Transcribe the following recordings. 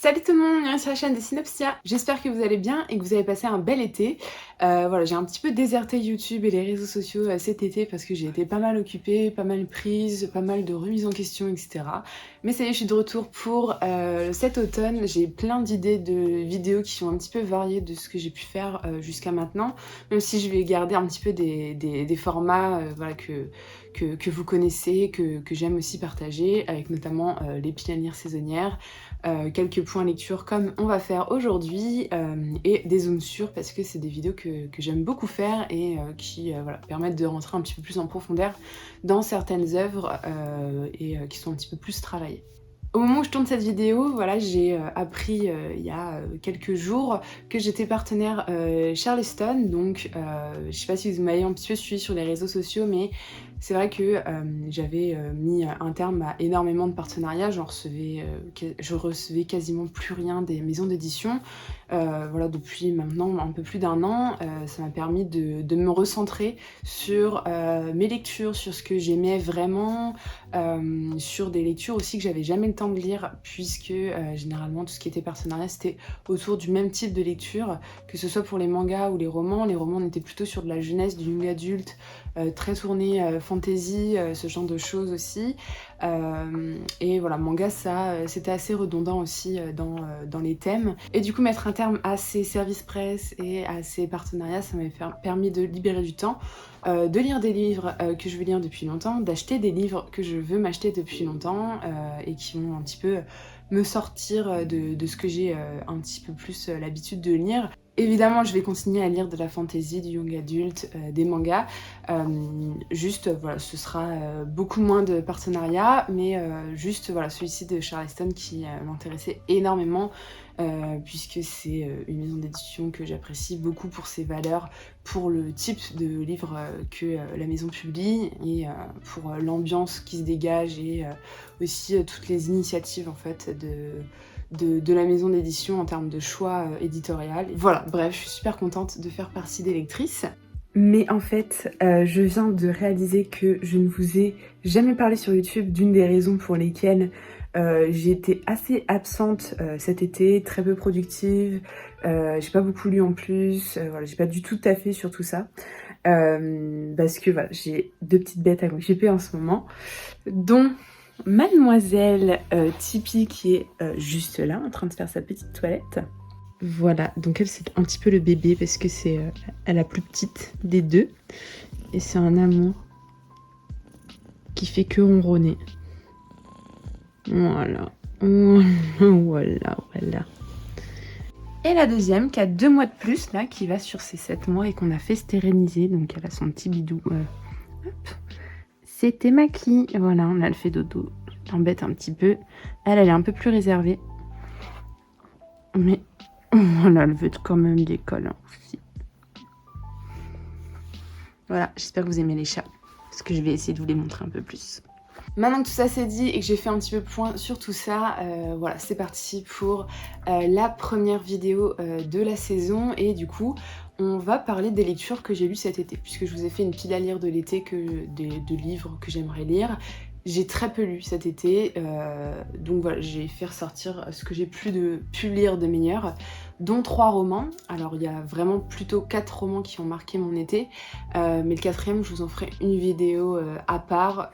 Salut tout le monde, bienvenue sur la chaîne de Synopsia. J'espère que vous allez bien et que vous avez passé un bel été. Voilà, j'ai un petit peu déserté YouTube et les réseaux sociaux cet été parce que j'ai été pas mal occupée, pas mal prise, pas mal de remises en question, etc. Mais ça y est, je suis de retour pour cet automne. J'ai plein d'idées de vidéos qui sont un petit peu variées de ce que j'ai pu faire jusqu'à maintenant, même si je vais garder un petit peu des formats voilà, que vous connaissez, que j'aime aussi partager, avec notamment les pilanières saisonnières. Quelques points lecture comme on va faire aujourd'hui et des zooms sur parce que c'est des vidéos que j'aime beaucoup faire et qui voilà, permettent de rentrer un petit peu plus en profondeur dans certaines œuvres et qui sont un petit peu plus travaillées. Au moment où je tourne cette vidéo, voilà, j'ai appris il y a quelques jours que j'étais partenaire Charleston, donc je sais pas si vous m'avez un petit peu suivi sur les réseaux sociaux, mais c'est vrai que j'avais mis un terme à énormément de partenariats, je recevais quasiment plus rien des maisons d'édition. Voilà, depuis maintenant un peu plus d'un an, ça m'a permis de me recentrer sur mes lectures, sur ce que j'aimais vraiment, sur des lectures aussi que j'avais jamais le temps de lire, puisque généralement tout ce qui était partenariat c'était autour du même type de lecture, que ce soit pour les mangas ou les romans. Les romans on était plutôt sur de la jeunesse, du young adulte, très tourné fantasy, ce genre de choses aussi. Et voilà, manga ça c'était assez redondant aussi dans les thèmes. Et du coup mettre un terme à ces services presse et à ces partenariats, ça m'avait permis de libérer du temps, de lire des livres que je veux lire depuis longtemps, d'acheter des livres que je veux m'acheter depuis longtemps et qui vont un petit peu me sortir de ce que j'ai un petit peu plus l'habitude de lire. Évidemment, je vais continuer à lire de la fantasy, du young adulte, des mangas. Juste, voilà, ce sera beaucoup moins de partenariats, mais juste, voilà, celui-ci de Charleston qui m'intéressait énormément, puisque c'est une maison d'édition que j'apprécie beaucoup pour ses valeurs, pour le type de livre que la maison publie et pour l'ambiance qui se dégage et aussi toutes les initiatives en fait de la maison d'édition en termes de choix éditorial. Voilà, bref, je suis super contente de faire partie des lectrices. Mais en fait, je viens de réaliser que je ne vous ai jamais parlé sur YouTube d'une des raisons pour lesquelles j'ai été assez absente cet été, très peu productive, j'ai pas beaucoup lu en plus, voilà, j'ai pas du tout taffé sur tout ça. Parce que voilà, j'ai deux petites bêtes à m'occuper en ce moment, dont Mademoiselle Tipeee qui est juste là en train de faire sa petite toilette. Voilà, donc elle c'est un petit peu le bébé parce que c'est la plus petite des deux et c'est un amour qui fait que ronronner. Voilà, voilà. Et la deuxième qui a 2 mois de plus là, qui va sur ses 7 mois et qu'on a fait stériliser, donc elle a son petit bidou. Hop. C'était Maki, voilà, là elle fait dodo, l'embête un petit peu. Elle est un peu plus réservée. Mais voilà, elle veut quand même des câlins aussi. Voilà, j'espère que vous aimez les chats, parce que je vais essayer de vous les montrer un peu plus. Maintenant que tout ça c'est dit et que j'ai fait un petit peu point sur tout ça, voilà, c'est parti pour la première vidéo de la saison. Et du coup, on va parler des lectures que j'ai lues cet été, puisque je vous ai fait une pile à lire de l'été, de livres que j'aimerais lire. J'ai très peu lu cet été, donc voilà, j'ai fait ressortir ce que j'ai pu lire de meilleur, dont 3 romans. Alors il y a vraiment plutôt 4 romans qui ont marqué mon été, mais le 4e, je vous en ferai une vidéo à part,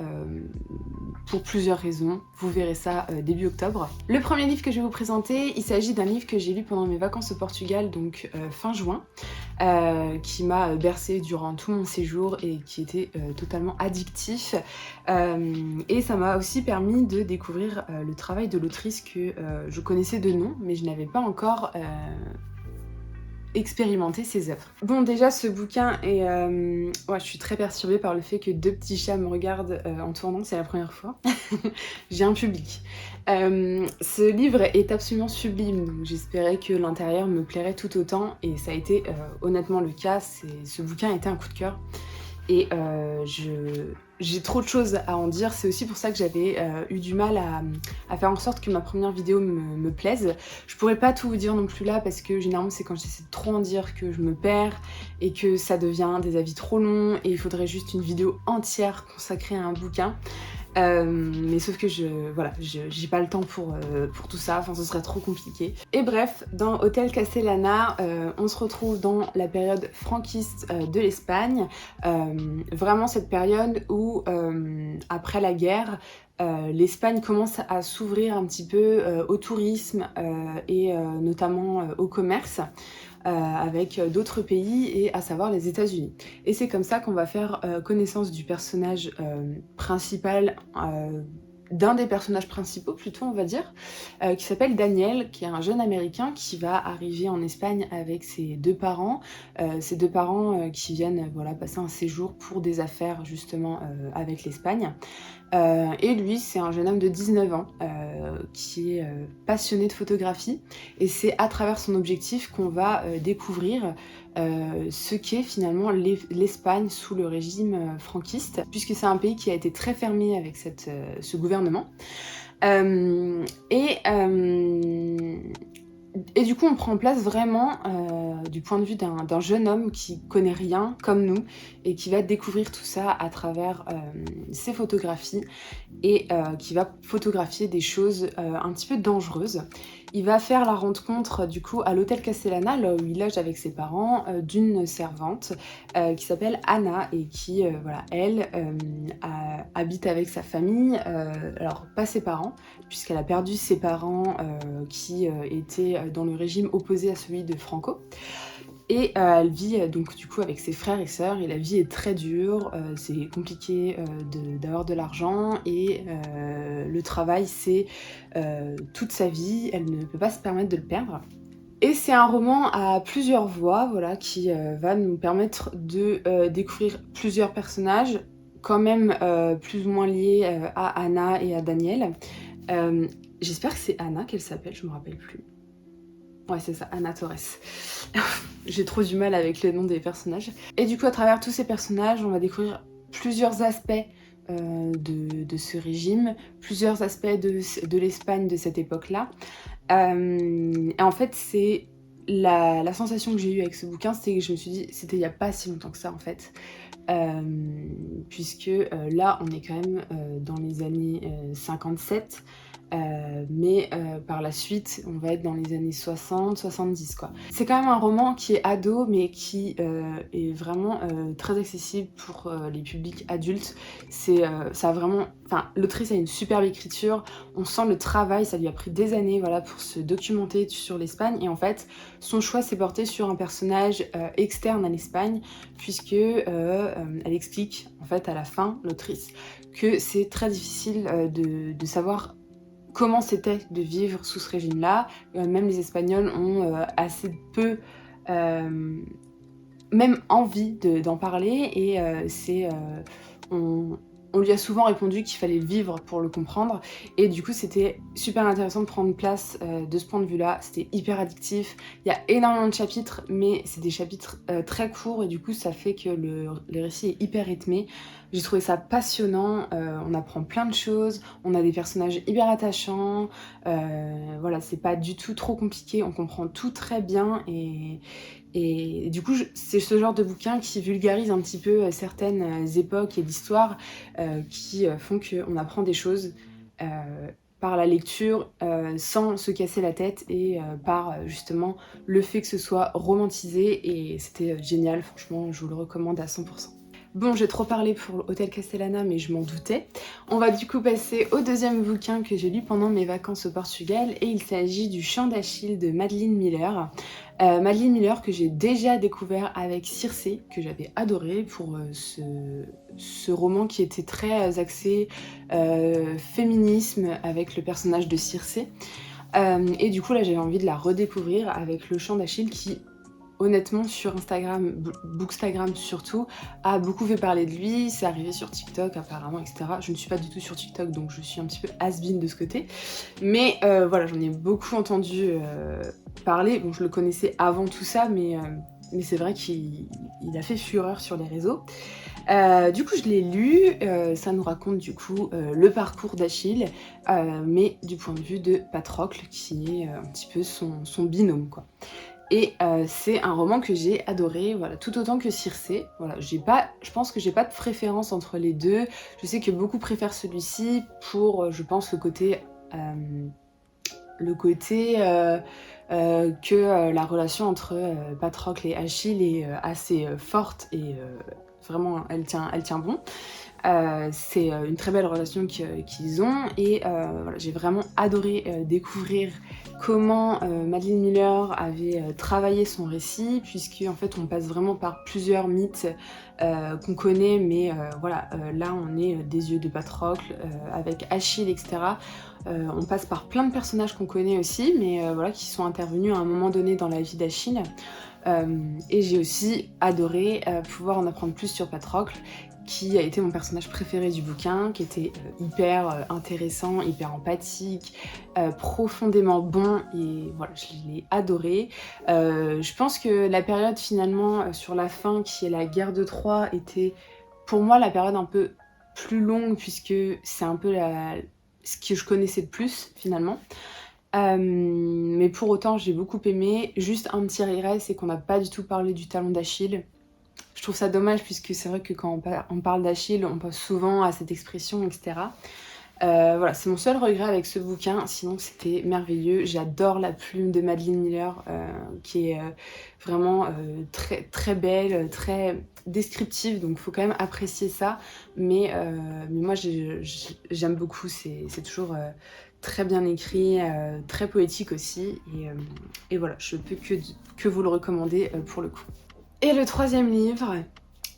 pour plusieurs raisons. Vous verrez ça début octobre. Le premier livre que je vais vous présenter, il s'agit d'un livre que j'ai lu pendant mes vacances au Portugal, donc fin juin, qui m'a bercé durant tout mon séjour et qui était totalement addictif. Et ça m'a aussi permis de découvrir le travail de l'autrice que je connaissais de nom, mais je n'avais pas encore expérimenter ses œuvres. Bon, déjà ce bouquin est... ouais, je suis très perturbée par le fait que 2 petits chats me regardent en tournant, c'est la première fois. J'ai un public. Ce livre est absolument sublime, donc j'espérais que l'intérieur me plairait tout autant, et ça a été honnêtement le cas. Ce bouquin a été un coup de cœur. Et j'ai trop de choses à en dire. C'est aussi pour ça que j'avais eu du mal à faire en sorte que ma première vidéo me plaise. Je pourrais pas tout vous dire non plus là, parce que généralement c'est quand j'essaie de trop en dire que je me perds et que ça devient des avis trop longs et il faudrait juste une vidéo entière consacrée à un bouquin. Mais sauf que voilà, j'ai pas le temps pour tout ça, enfin ce serait trop compliqué. Et bref, dans Hôtel Castellana, on se retrouve dans la période franquiste de l'Espagne. Vraiment cette période où, après la guerre, l'Espagne commence à s'ouvrir un petit peu au tourisme et notamment au commerce. Avec d'autres pays et à savoir les États-Unis. Et c'est comme ça qu'on va faire connaissance du personnage principal, d'un des personnages principaux plutôt on va dire, qui s'appelle Daniel, qui est un jeune américain qui va arriver en Espagne avec ses deux parents, qui viennent voilà, passer un séjour pour des affaires justement avec l'Espagne. Et lui, c'est un jeune homme de 19 ans qui est passionné de photographie et c'est à travers son objectif qu'on va découvrir ce qu'est finalement l'Espagne sous le régime franquiste, puisque c'est un pays qui a été très fermé avec ce gouvernement. Et du coup, on prend place vraiment du point de vue d'un jeune homme qui connaît rien comme nous et qui va découvrir tout ça à travers ses photographies et qui va photographier des choses un petit peu dangereuses. Il va faire la rencontre du coup à l'hôtel Castellana, là où il loge avec ses parents, d'une servante qui s'appelle Anna et qui, voilà, elle habite avec sa famille, alors pas ses parents, puisqu'elle a perdu ses parents qui étaient dans le régime opposé à celui de Franco. Et elle vit donc du coup avec ses frères et sœurs et la vie est très dure, c'est compliqué d'avoir de l'argent et le travail c'est toute sa vie, elle ne peut pas se permettre de le perdre. Et c'est un roman à plusieurs voix, voilà, qui va nous permettre de découvrir plusieurs personnages, quand même plus ou moins liés à Anna et à Daniel. J'espère que c'est Anna qu'elle s'appelle, je me rappelle plus. Ouais, c'est ça, Anna Torres. J'ai trop du mal avec les noms des personnages. Et du coup, à travers tous ces personnages, on va découvrir plusieurs aspects de ce régime, plusieurs aspects de l'Espagne de cette époque-là. Et en fait, c'est la sensation que j'ai eue avec ce bouquin, c'est que je me suis dit, c'était il n'y a pas si longtemps que ça, en fait. Puisque là, on est quand même dans les années 57. Mais par la suite, on va être dans les années 60, 70 quoi. C'est quand même un roman qui est ado, mais qui est vraiment très accessible pour les publics adultes. Ça a vraiment... Enfin, l'autrice a une superbe écriture, on sent le travail, ça lui a pris des années voilà, pour se documenter sur l'Espagne. Et en fait, son choix s'est porté sur un personnage externe à l'Espagne, puisque elle explique, en fait, à la fin, l'autrice, que c'est très difficile de savoir comment c'était de vivre sous ce régime-là. Même les Espagnols ont assez peu même envie d'en parler et on lui a souvent répondu qu'il fallait le vivre pour le comprendre et du coup c'était super intéressant de prendre place de ce point de vue-là, c'était hyper addictif, il y a énormément de chapitres mais c'est des chapitres très courts et du coup ça fait que le récit est hyper rythmé. J'ai trouvé ça passionnant, on apprend plein de choses, on a des personnages hyper attachants, voilà, c'est pas du tout trop compliqué, on comprend tout très bien et du coup, c'est ce genre de bouquin qui vulgarise un petit peu certaines époques et l'histoire qui font qu'on apprend des choses par la lecture sans se casser la tête et par justement le fait que ce soit romantisé et c'était génial, franchement, je vous le recommande à 100%. Bon, j'ai trop parlé pour Hôtel Castellana, mais je m'en doutais. On va du coup passer au deuxième bouquin que j'ai lu pendant mes vacances au Portugal, et il s'agit du Chant d'Achille de Madeline Miller. Madeline Miller que j'ai déjà découvert avec Circé, que j'avais adoré pour ce roman qui était très axé féminisme avec le personnage de Circé. Et du coup là j'avais envie de la redécouvrir avec le Chant d'Achille qui... honnêtement, sur Instagram, Bookstagram surtout, a beaucoup fait parler de lui, c'est arrivé sur TikTok apparemment, etc. Je ne suis pas du tout sur TikTok, donc je suis un petit peu has-been de ce côté. Mais voilà, j'en ai beaucoup entendu parler. Bon, je le connaissais avant tout ça, mais c'est vrai qu'il a fait fureur sur les réseaux. Du coup, je l'ai lu, ça nous raconte du coup le parcours d'Achille, mais du point de vue de Patrocle, qui est un petit peu son binôme, quoi. Et c'est un roman que j'ai adoré, voilà, tout autant que Circé. Voilà, je pense que j'ai pas de préférence entre les deux. Je sais que beaucoup préfèrent celui-ci pour, je pense, que la relation entre Patrocle et Achille est assez forte et vraiment elle tient bon. C'est une très belle relation qu'ils ont et voilà, j'ai vraiment adoré découvrir comment Madeline Miller avait travaillé son récit, puisque en fait on passe vraiment par plusieurs mythes qu'on connaît, mais voilà, là on est des yeux de Patrocle avec Achille, etc. On passe par plein de personnages qu'on connaît aussi, mais voilà, qui sont intervenus à un moment donné dans la vie d'Achille. Et j'ai aussi adoré pouvoir en apprendre plus sur Patrocle, qui a été mon personnage préféré du bouquin, qui était hyper intéressant, hyper empathique, profondément bon, et voilà, je l'ai adoré. Je pense que la période finalement sur la fin, qui est la guerre de Troie, était pour moi la période un peu plus longue, puisque c'est un peu ce que je connaissais le plus finalement. Mais pour autant, j'ai beaucoup aimé. Juste un petit regret, c'est qu'on n'a pas du tout parlé du talon d'Achille. Je trouve ça dommage, puisque c'est vrai que quand on parle d'Achille, on pense souvent à cette expression, etc. Voilà, c'est mon seul regret avec ce bouquin, sinon c'était merveilleux. J'adore la plume de Madeline Miller, qui est vraiment très, très belle, très descriptive, donc il faut quand même apprécier ça. Mais moi j'aime beaucoup, c'est toujours très bien écrit, très poétique aussi, et voilà, je peux que vous le recommander pour le coup. Et le troisième livre,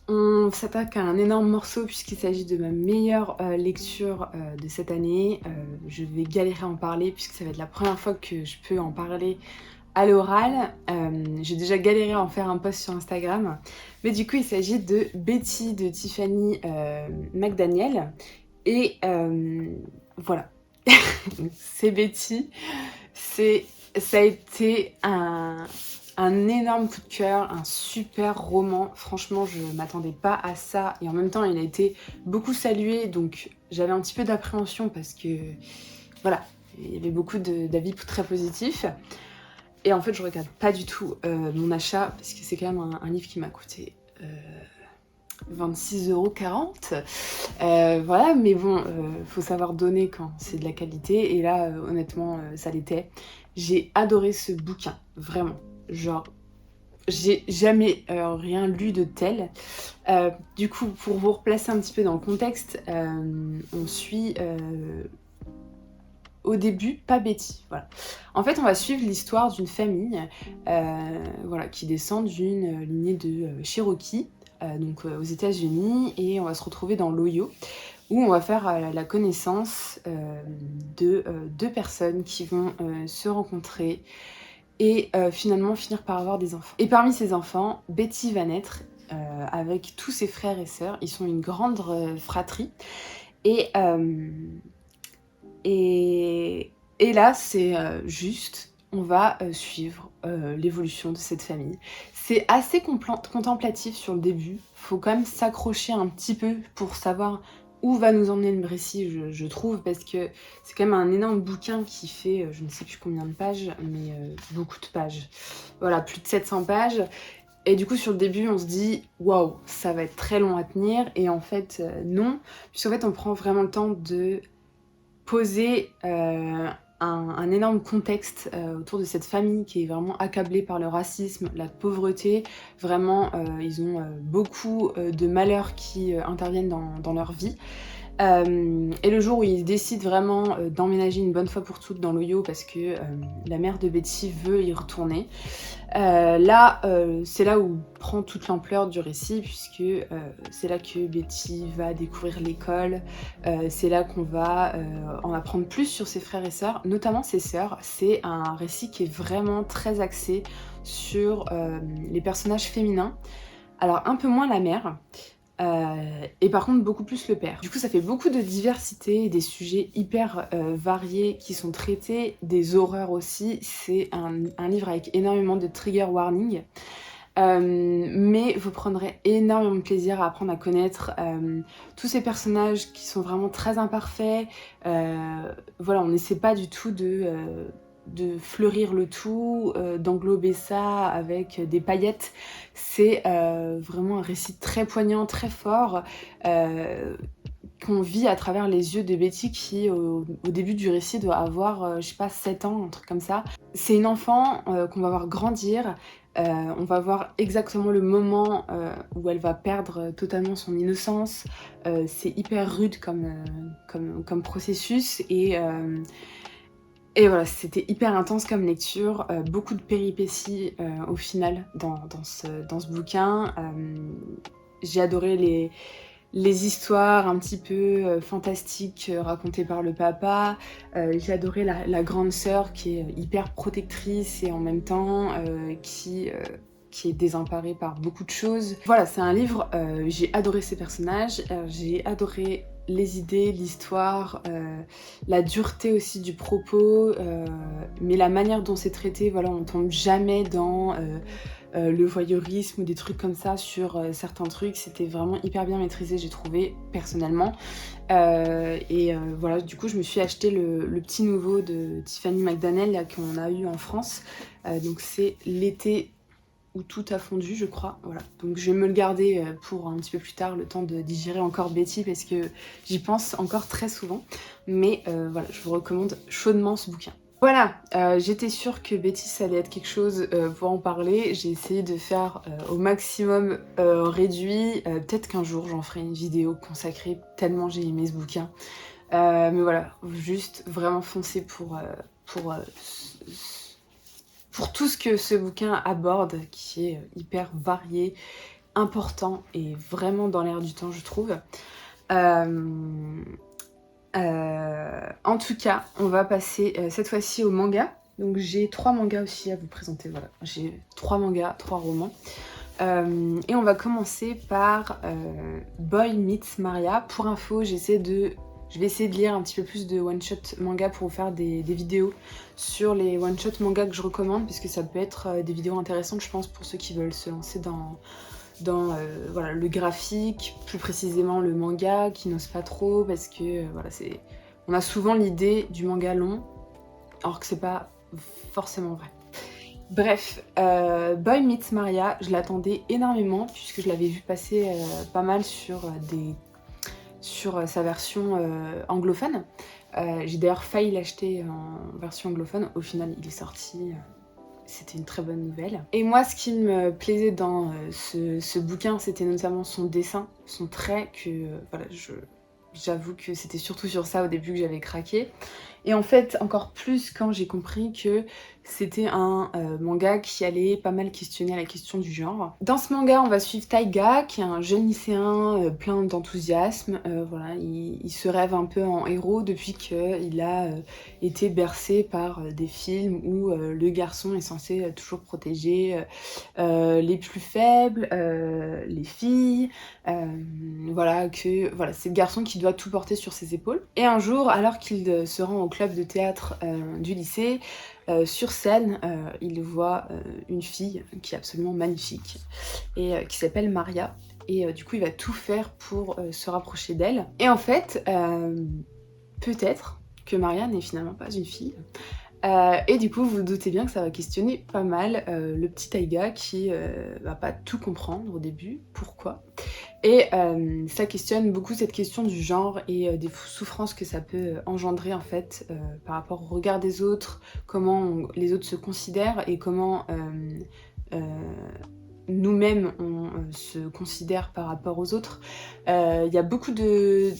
on s'attaque à un énorme morceau puisqu'il s'agit de ma meilleure lecture de cette année. Je vais galérer à en parler puisque ça va être la première fois que je peux en parler à l'oral. J'ai déjà galéré à en faire un post sur Instagram. Mais du coup, il s'agit de Betty de Tiffany McDaniel. Et voilà, c'est Betty. Ça a été un énorme coup de cœur, un super roman. Franchement, je m'attendais pas à ça. Et en même temps, il a été beaucoup salué. Donc, j'avais un petit peu d'appréhension parce que, voilà, il y avait beaucoup d'avis très positifs. Et en fait, je regarde pas du tout mon achat parce que c'est quand même un livre qui m'a coûté 26,40 €. Voilà, mais bon, faut savoir donner quand c'est de la qualité. Et là, honnêtement, ça l'était. J'ai adoré ce bouquin, vraiment. Genre, j'ai jamais rien lu de tel. Du coup, pour vous replacer un petit peu dans le contexte, on suit au début pas Betty. Voilà. En fait, on va suivre l'histoire d'une famille voilà, qui descend d'une lignée de Cherokee, donc aux États-Unis, et on va se retrouver dans l'Ohio, où on va faire la connaissance de deux personnes qui vont se rencontrer et finalement finir par avoir des enfants. Et parmi ces enfants, Betty va naître avec tous ses frères et sœurs. Ils sont une grande fratrie. Et, et là, c'est juste, on va suivre l'évolution de cette famille. C'est assez contemplatif sur le début. Faut quand même s'accrocher un petit peu pour savoir où va nous emmener le récit, je trouve, parce que c'est quand même un énorme bouquin qui fait, je ne sais plus combien de pages, mais beaucoup de pages. Voilà, plus de 700 pages. Et du coup, sur le début, on se dit « Waouh, ça va être très long à tenir ». Et en fait, non. Puisqu'en fait, on prend vraiment le temps de poser un énorme contexte autour de cette famille qui est vraiment accablée par le racisme, la pauvreté. Vraiment, ils ont beaucoup de malheurs qui interviennent dans leur vie. Et le jour où ils décident vraiment d'emménager une bonne fois pour toutes dans l'Ohio, parce que la mère de Betty veut y retourner, là, c'est là où prend toute l'ampleur du récit, puisque c'est là que Betty va découvrir l'école, c'est là qu'on va en apprendre plus sur ses frères et sœurs, notamment ses sœurs. C'est un récit qui est vraiment très axé sur les personnages féminins. Alors un peu moins la mère, et par contre beaucoup plus le père. Du coup, ça fait beaucoup de diversité, des sujets hyper variés qui sont traités, des horreurs aussi. C'est un livre avec énormément de trigger warning. Mais vous prendrez énormément de plaisir à apprendre à connaître tous ces personnages qui sont vraiment très imparfaits. Voilà, on n'essaie pas du tout fleurir le tout, d'englober ça avec des paillettes. C'est vraiment un récit très poignant, très fort, qu'on vit à travers les yeux de Betty qui, au début du récit, doit avoir, je sais pas, 7 ans, un truc comme ça. C'est une enfant qu'on va voir grandir. On va voir exactement le moment où elle va perdre totalement son innocence. C'est hyper rude comme processus et voilà, c'était hyper intense comme lecture, beaucoup de péripéties au final dans ce bouquin. J'ai adoré les histoires un petit peu fantastiques racontées par le papa. J'ai adoré la grande sœur qui est hyper protectrice et en même temps qui est désemparée par beaucoup de choses. Voilà, c'est un livre, j'ai adoré ces personnages, j'ai adoré les idées, l'histoire, la dureté aussi du propos, mais la manière dont c'est traité, voilà, on tombe jamais dans le voyeurisme ou des trucs comme ça sur certains trucs. C'était vraiment hyper bien maîtrisé, j'ai trouvé, personnellement. Voilà, du coup, je me suis acheté le petit nouveau de Tiffany McDaniel qu'on a eu en France. Donc c'est L'été où tout a fondu, je crois. Voilà. Donc je vais me le garder pour un petit peu plus tard, le temps de digérer encore Betty, parce que j'y pense encore très souvent. Mais voilà, je vous recommande chaudement ce bouquin. Voilà, j'étais sûre que Betty ça allait être quelque chose pour en parler. J'ai essayé de faire au maximum réduit. Peut-être qu'un jour j'en ferai une vidéo consacrée tellement j'ai aimé ce bouquin. Mais voilà, juste vraiment foncer pour tout ce que ce bouquin aborde, qui est hyper varié, important et vraiment dans l'air du temps, je trouve. En tout cas, on va passer cette fois-ci au manga. Donc j'ai 3 mangas aussi à vous présenter, voilà. J'ai 3 mangas, 3 romans. Et on va commencer par Boy Meets Maria. Pour info, je vais essayer de lire un petit peu plus de one-shot manga pour vous faire des vidéos sur les one-shot manga que je recommande, puisque ça peut être des vidéos intéressantes, je pense, pour ceux qui veulent se lancer dans voilà, le graphique, plus précisément le manga, qui n'ose pas trop, parce que voilà, on a souvent l'idée du manga long, alors que c'est pas forcément vrai. Bref, Boy Meets Maria, je l'attendais énormément, puisque je l'avais vu passer pas mal sur sa version anglophone. J'ai d'ailleurs failli l'acheter en version anglophone, au final il est sorti. C'était une très bonne nouvelle. Et moi, ce qui me plaisait dans ce bouquin, c'était notamment son dessin, son trait, que voilà, j'avoue que c'était surtout sur ça au début que j'avais craqué. Et en fait, encore plus quand j'ai compris que c'était un manga qui allait pas mal questionner la question du genre. Dans ce manga, on va suivre Taiga, qui est un jeune lycéen plein d'enthousiasme. Voilà, il se rêve un peu en héros depuis qu'il a été bercé par des films où le garçon est censé toujours protéger les plus faibles, les filles. Voilà, c'est le garçon qui doit tout porter sur ses épaules. Et un jour, alors qu'il se rend au club de théâtre du lycée, sur scène, il voit une fille qui est absolument magnifique et qui s'appelle Maria. Et du coup, il va tout faire pour se rapprocher d'elle. Et en fait, peut-être que Maria n'est finalement pas une fille. Et du coup, vous vous doutez bien que ça va questionner pas mal le petit Taiga qui va pas tout comprendre au début, pourquoi. Et ça questionne beaucoup cette question du genre et des souffrances que ça peut engendrer en fait par rapport au regard des autres, comment les autres se considèrent et comment nous-mêmes on se considère par rapport aux autres. Il y a beaucoup de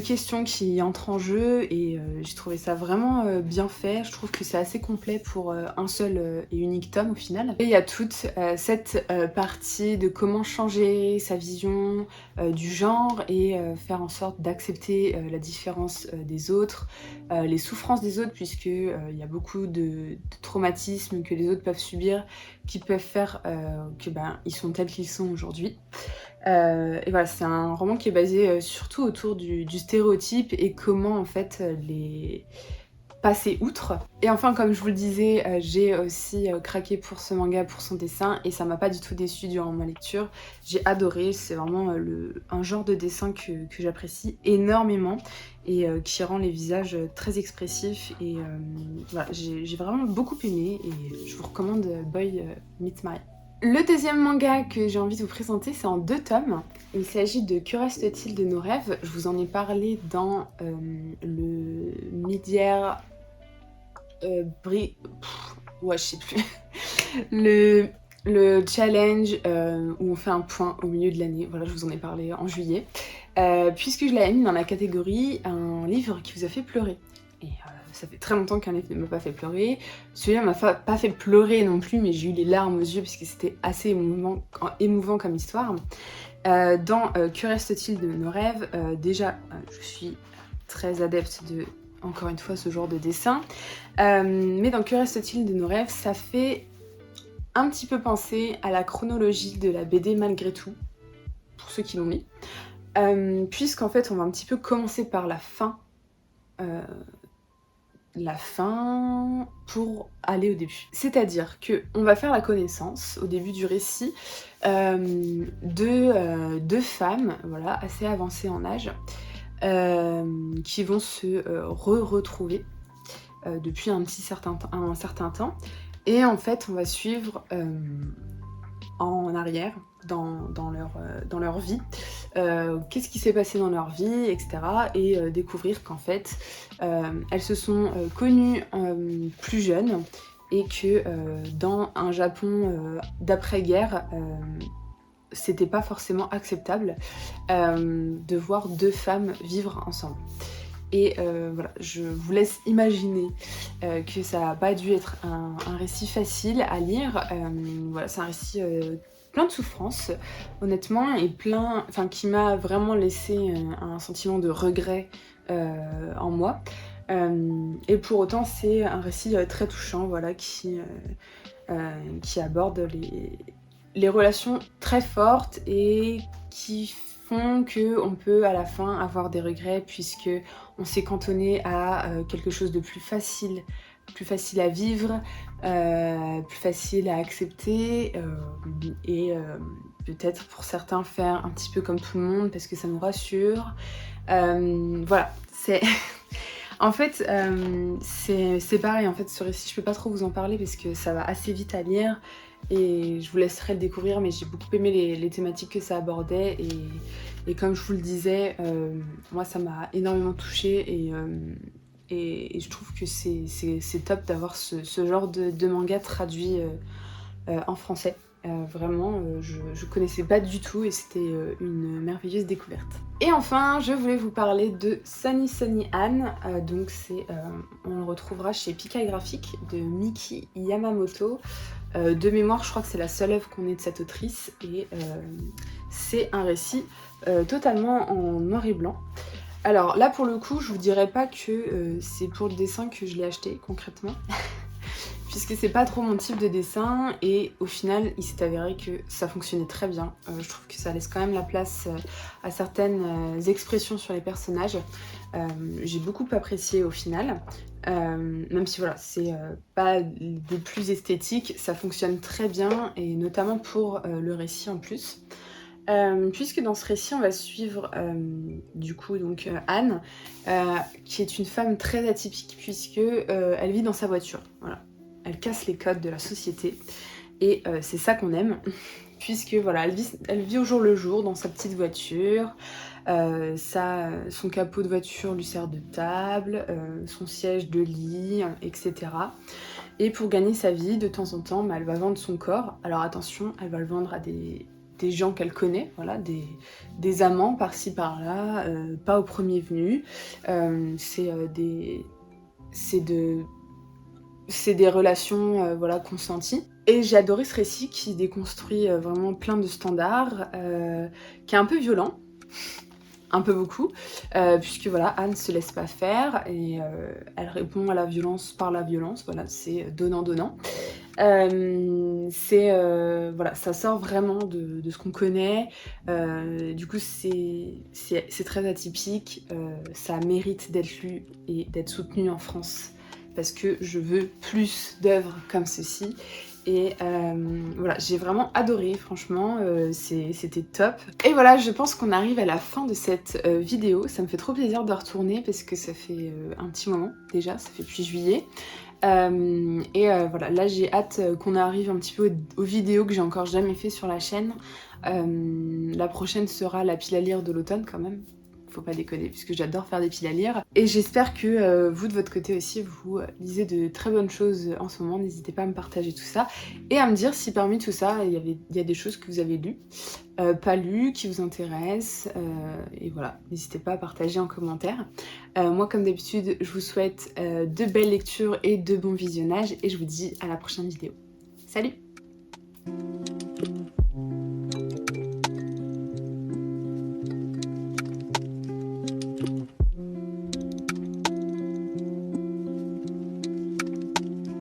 questions qui entrent en jeu et j'ai trouvé ça vraiment bien fait. Je trouve que c'est assez complet pour un seul et unique tome au final. Et il y a toute cette partie de comment changer sa vision du genre et faire en sorte d'accepter la différence des autres, les souffrances des autres, puisque il y a beaucoup de traumatismes que les autres peuvent subir qui peuvent faire que ils sont tels qu'ils sont aujourd'hui. Et voilà, c'est un roman qui est basé surtout autour du stéréotype et comment en fait passer outre. Et enfin, comme je vous le disais, j'ai aussi craqué pour ce manga, pour son dessin, et ça m'a pas du tout déçu durant ma lecture. J'ai adoré, c'est vraiment un genre de dessin que j'apprécie énormément et qui rend les visages très expressifs. Et voilà, j'ai vraiment beaucoup aimé et je vous recommande Boy Meets Maria. Le deuxième manga que j'ai envie de vous présenter, c'est en 2 tomes. Il s'agit de Que reste-t-il de nos rêves? Je vous en ai parlé dans le Midière... ouais, je sais plus. le challenge où on fait un point au milieu de l'année. Voilà, je vous en ai parlé en juillet. Puisque je l'avais mis dans la catégorie un livre qui vous a fait pleurer. Et ça fait très longtemps qu'un livre ne m'a pas fait pleurer. Celui-là m'a pas fait pleurer non plus, mais j'ai eu les larmes aux yeux puisque c'était assez émouvant comme histoire. Dans Que reste-t-il de nos rêves, déjà, je suis très adepte de, encore une fois, ce genre de dessin. Mais dans Que reste-t-il de nos rêves, ça fait un petit peu penser à la chronologie de la BD Malgré tout, pour ceux qui l'ont lu. Puisqu'en fait, on va un petit peu commencer par la fin pour aller au début. C'est-à-dire qu'on va faire la connaissance, au début du récit, de 2 femmes, voilà, assez avancées en âge, qui vont se retrouver depuis un certain temps. Et en fait, on va suivre en arrière dans leur vie, qu'est-ce qui s'est passé dans leur vie, etc. Et découvrir qu'en fait, elles se sont connues plus jeunes et que dans un Japon d'après-guerre, c'était pas forcément acceptable de voir 2 femmes vivre ensemble. Et voilà, je vous laisse imaginer que ça n'a pas dû être un récit facile à lire. Voilà, c'est un récit plein de souffrance, honnêtement, et qui m'a vraiment laissé un sentiment de regret en moi. Et pour autant, c'est un récit très touchant, voilà, qui aborde les relations très fortes et qui font qu'on peut à la fin avoir des regrets puisque on s'est cantonné à quelque chose de plus facile à vivre, plus facile à accepter et peut-être pour certains faire un petit peu comme tout le monde parce que ça nous rassure. Voilà, c'est... En fait, c'est pareil, en fait, ce récit, je peux pas trop vous en parler parce que ça va assez vite à lire et je vous laisserai le découvrir, mais j'ai beaucoup aimé les thématiques que ça abordait et comme je vous le disais, moi ça m'a énormément touchée et je trouve que c'est top d'avoir ce genre de manga traduit en français. Vraiment, je connaissais pas du tout et c'était une merveilleuse découverte. Et enfin, je voulais vous parler de Sunny Sunny Anne. Donc on le retrouvera chez Pika Graphics de Miki Yamamoto. De mémoire, je crois que c'est la seule œuvre qu'on ait de cette autrice et c'est un récit totalement en noir et blanc. Alors là, pour le coup, je vous dirais pas que c'est pour le dessin que je l'ai acheté concrètement. Puisque c'est pas trop mon type de dessin et au final il s'est avéré que ça fonctionnait très bien. Je trouve que ça laisse quand même la place à certaines expressions sur les personnages. J'ai beaucoup apprécié au final, même si voilà, c'est pas des plus esthétiques, ça fonctionne très bien et notamment pour le récit en plus. Puisque dans ce récit on va suivre du coup donc Anne qui est une femme très atypique puisque elle vit dans sa voiture, voilà. Elle casse les codes de la société et c'est ça qu'on aime puisque voilà, elle vit au jour le jour dans sa petite voiture, son capot de voiture lui sert de table, son siège de lit, etc. Et pour gagner sa vie, de temps en temps, elle va vendre son corps. Alors attention, elle va le vendre à des gens qu'elle connaît, voilà, des amants par-ci par-là, pas au premier venu. C'est des relations voilà, consenties. Et j'ai adoré ce récit qui déconstruit vraiment plein de standards, qui est un peu violent, un peu beaucoup, puisque voilà, Anne se laisse pas faire et elle répond à la violence par la violence, voilà, c'est donnant-donnant. Voilà, ça sort vraiment de ce qu'on connaît, du coup c'est très atypique, ça mérite d'être lu et d'être soutenu en France. parce que je veux plus d'œuvres comme ceci. Et voilà, j'ai vraiment adoré, franchement, c'était top. Et voilà, je pense qu'on arrive à la fin de cette vidéo. Ça me fait trop plaisir de retourner parce que ça fait un petit moment déjà, ça fait depuis juillet. Voilà, là j'ai hâte qu'on arrive un petit peu aux vidéos que j'ai encore jamais fait sur la chaîne. La prochaine sera la pile à lire de l'automne quand même. Faut pas déconner puisque j'adore faire des piles à lire. Et j'espère que vous de votre côté aussi vous lisez de très bonnes choses en ce moment. N'hésitez pas à me partager tout ça et à me dire si parmi tout ça il y a des choses que vous avez lues, pas lues, qui vous intéressent. Et voilà, n'hésitez pas à partager en commentaire. Moi comme d'habitude je vous souhaite de belles lectures et de bons visionnages et je vous dis à la prochaine vidéo. Salut!